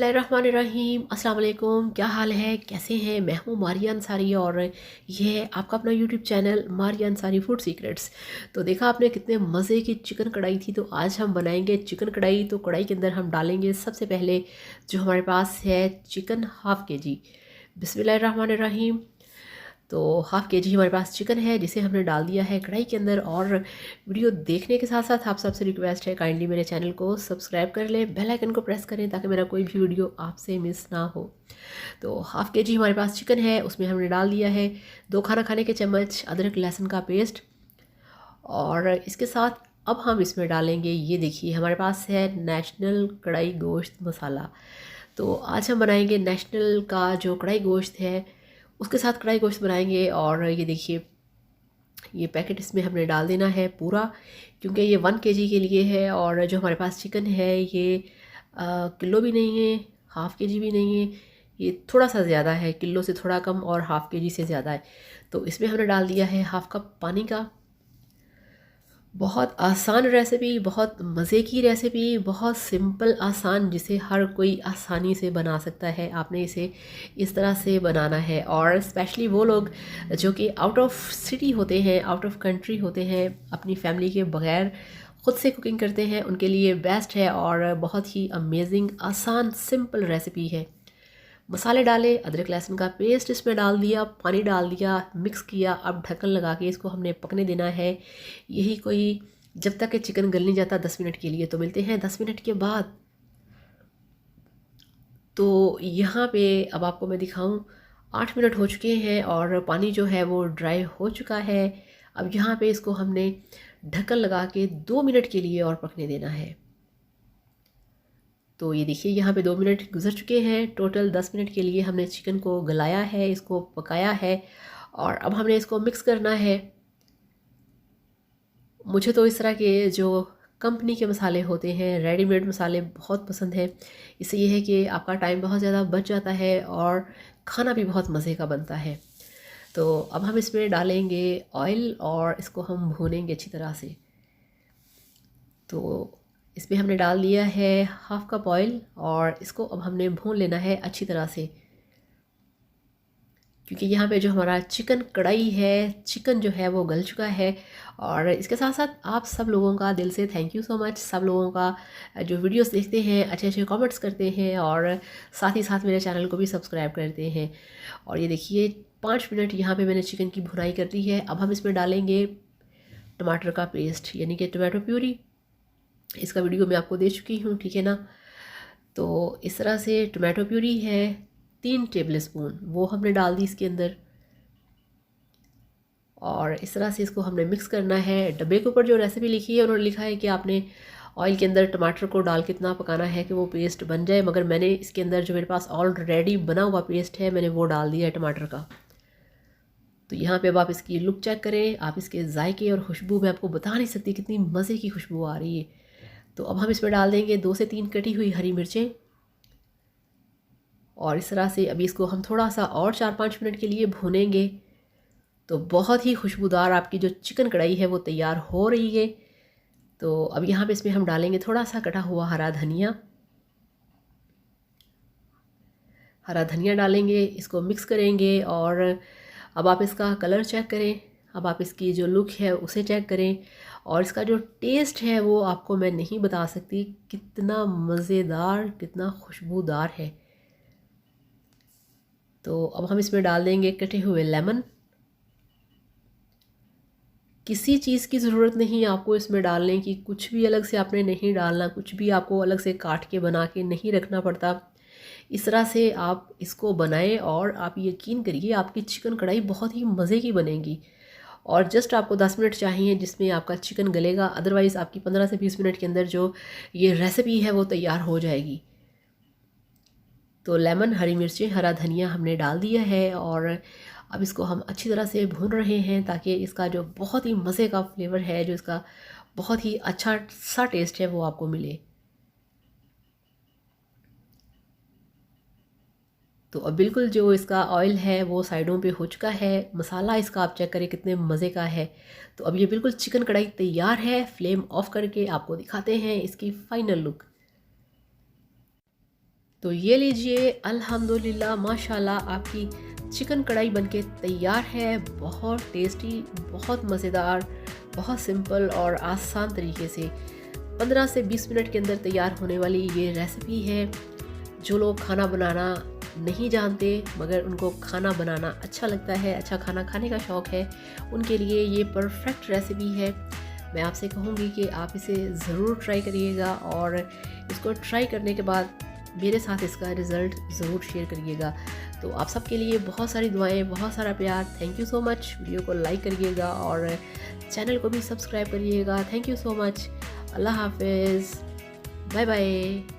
बिस्मिल्लाहिर्रहमानिर्रहीम। अस्सलाम वालेकुम। क्या हाल है, कैसे हैं? मैं हूँ मारिया अंसारी और ये है आपका अपना YouTube channel Maria Ansari food secrets. तो देखा आपने कितने मज़े की चिकन कढ़ाई थी। तो आज हम बनाएंगे चिकन कढ़ाई। तो कढ़ाई के अंदर हम डालेंगे सबसे पहले जो हमारे पास है चिकन हाफ़ के जी। बिस्मिल्लाहिर्रहमानिर्रहीम। तो हाफ़ के जी हमारे पास चिकन है जिसे हमने डाल दिया है कढ़ाई के अंदर। और वीडियो देखने के साथ साथ आप सबसे रिक्वेस्ट है काइंडली मेरे चैनल को सब्सक्राइब कर लें, बेल आइकन को प्रेस करें ताकि मेरा कोई भी वीडियो आपसे मिस ना हो। तो हाफ़ के जी हमारे पास चिकन है, उसमें हमने डाल दिया है 2 खाना खाने के चम्मच अदरक लहसुन का पेस्ट। और इसके साथ अब हम इसमें डालेंगे, ये देखिए हमारे पास है नेशनल कढ़ाई गोश्त मसाला। तो आज हम बनाएंगे नेशनल का जो कढ़ाई गोश्त है उसके साथ कढ़ाई गोश्त बनाएंगे। और ये देखिए ये पैकेट इसमें हमने डाल देना है पूरा, क्योंकि ये 1 केजी के लिए है। और जो हमारे पास चिकन है ये किलो भी नहीं है, हाफ़ के जी भी नहीं है, ये थोड़ा सा ज़्यादा है, किलो से थोड़ा कम और हाफ़ के जी से ज़्यादा है। तो इसमें हमने डाल दिया है हाफ़ कप पानी का। बहुत आसान रेसिपी, बहुत मज़े की रेसिपी, बहुत सिंपल आसान, जिसे हर कोई आसानी से बना सकता है। आपने इसे इस तरह से बनाना है। और स्पेशली वो लोग जो कि आउट ऑफ सिटी होते हैं, आउट ऑफ कंट्री होते हैं, अपनी फैमिली के बगैर ख़ुद से कुकिंग करते हैं, उनके लिए बेस्ट है और बहुत ही अमेजिंग आसान सिंपल रेसिपी है। मसाले डाले, अदरक लहसुन का पेस्ट इसमें डाल दिया, पानी डाल दिया, मिक्स किया। अब ढक्कन लगा के इसको हमने पकने देना है, यही कोई जब तक कि चिकन गल नहीं जाता 10 मिनट के लिए। तो मिलते हैं 10 मिनट के बाद। तो यहाँ पे अब आपको मैं दिखाऊं 8 मिनट हो चुके हैं और पानी जो है वो ड्राई हो चुका है। अब यहाँ पे इसको हमने ढक्कन लगा के 2 मिनट के लिए और पकने देना है। तो ये देखिए यहाँ पे 2 मिनट गुजर चुके हैं। टोटल 10 मिनट के लिए हमने चिकन को गलाया है, इसको पकाया है और अब हमने इसको मिक्स करना है। मुझे तो इस तरह के जो कंपनी के मसाले होते हैं, रेडीमेड मसाले बहुत पसंद है। इससे ये है कि आपका टाइम बहुत ज़्यादा बच जाता है और खाना भी बहुत मज़े का बनता है। तो अब हम इसमें डालेंगे ऑयल और इसको हम भूनेंगे अच्छी तरह से। तो इसमें हमने डाल दिया है हाफ़ कप ऑयल और इसको अब हमने भून लेना है अच्छी तरह से, क्योंकि यहाँ पे जो हमारा चिकन कढ़ाई है, चिकन जो है वो गल चुका है। और इसके साथ साथ आप सब लोगों का दिल से थैंक यू सो मच, सब लोगों का जो वीडियोस देखते हैं, अच्छे अच्छे कमेंट्स करते हैं और साथ ही साथ मेरे चैनल को भी सब्सक्राइब करते हैं। और ये देखिए 5 मिनट यहाँ पे मैंने चिकन की भुनाई कर दी है। अब हम इसमें डालेंगे टमाटर का पेस्ट, यानी कि टमाटो प्यूरी। इसका वीडियो मैं आपको दे चुकी हूँ, ठीक है ना। तो इस तरह से टमाटो प्यूरी है 3 टेबल स्पून, वो हमने डाल दी इसके अंदर। और इस तरह से इसको हमने मिक्स करना है। डब्बे के ऊपर जो रेसिपी लिखी है उन्होंने लिखा है कि आपने ऑयल के अंदर टमाटर को डाल के इतना पकाना है कि वो पेस्ट बन जाए, मगर मैंने इसके अंदर जो मेरे पास ऑलरेडी बना हुआ पेस्ट है मैंने वो डाल दिया है टमाटर का। तो यहाँ पे अब आप इसकी लुक चेक करें, आप इसके जायके और खुशबू मैं आपको बता नहीं सकती कितनी मज़े की खुशबू आ रही है। तो अब हम इसमें डाल देंगे 2 से 3 कटी हुई हरी मिर्चें। और इस तरह से अभी इसको हम थोड़ा सा और 4-5 मिनट के लिए भूनेंगे। तो बहुत ही खुशबूदार आपकी जो चिकन कढ़ाई है वो तैयार हो रही है। तो अब यहाँ पे इसमें हम डालेंगे थोड़ा सा कटा हुआ हरा धनिया। हरा धनिया डालेंगे, इसको मिक्स करेंगे। और अब आप इसका कलर चेक करें, अब आप इसकी जो लुक है उसे चेक करें। और इसका जो टेस्ट है वो आपको मैं नहीं बता सकती कितना मज़ेदार, कितना खुशबूदार है। तो अब हम इसमें डाल देंगे कटे हुए लेमन। किसी चीज़ की ज़रूरत नहीं आपको इसमें डालने की, कुछ भी अलग से आपने नहीं डालना, कुछ भी आपको अलग से काट के बना के नहीं रखना पड़ता। इस तरह से आप इसको बनाएं और आप यकीन करिए आपकी चिकन कढ़ाई बहुत ही मज़े की बनेगी। और जस्ट आपको 10 मिनट चाहिए जिसमें आपका चिकन गलेगा, अदरवाइज़ आपकी 15 से 20 मिनट के अंदर जो ये रेसिपी है वो तैयार हो जाएगी। तो लेमन, हरी मिर्चें, हरा धनिया हमने डाल दिया है और अब इसको हम अच्छी तरह से भून रहे हैं ताकि इसका जो बहुत ही मज़े का फ्लेवर है, जो इसका बहुत ही अच्छा सा टेस्ट है वो आपको मिले। तो अब बिल्कुल जो इसका ऑयल है वो साइडों पे हो चुका है। मसाला इसका आप चेक करें कितने मज़े का है। तो अब ये बिल्कुल चिकन कढ़ाई तैयार है। फ्लेम ऑफ करके आपको दिखाते हैं इसकी फ़ाइनल लुक। तो ये लीजिए, अल्हम्दुलिल्लाह माशाल्लाह आपकी चिकन कढ़ाई बनके तैयार है। बहुत टेस्टी, बहुत मज़ेदार, बहुत सिंपल और आसान तरीके से 15 से 20 मिनट के अंदर तैयार होने वाली ये रेसिपी है। जो लोग खाना बनाना नहीं जानते मगर उनको खाना बनाना अच्छा लगता है, अच्छा खाना खाने का शौक़ है, उनके लिए ये परफेक्ट रेसिपी है। मैं आपसे कहूँगी कि आप इसे ज़रूर ट्राई करिएगा और इसको ट्राई करने के बाद मेरे साथ इसका रिज़ल्ट ज़रूर शेयर करिएगा। तो आप सबके लिए बहुत सारी दुआएं, बहुत सारा प्यार। Thank you so much. Video को लाइक करिएगा और चैनल को भी सब्सक्राइब करिएगा। Thank you so much. अल्लाह हाफिज़। Bye bye.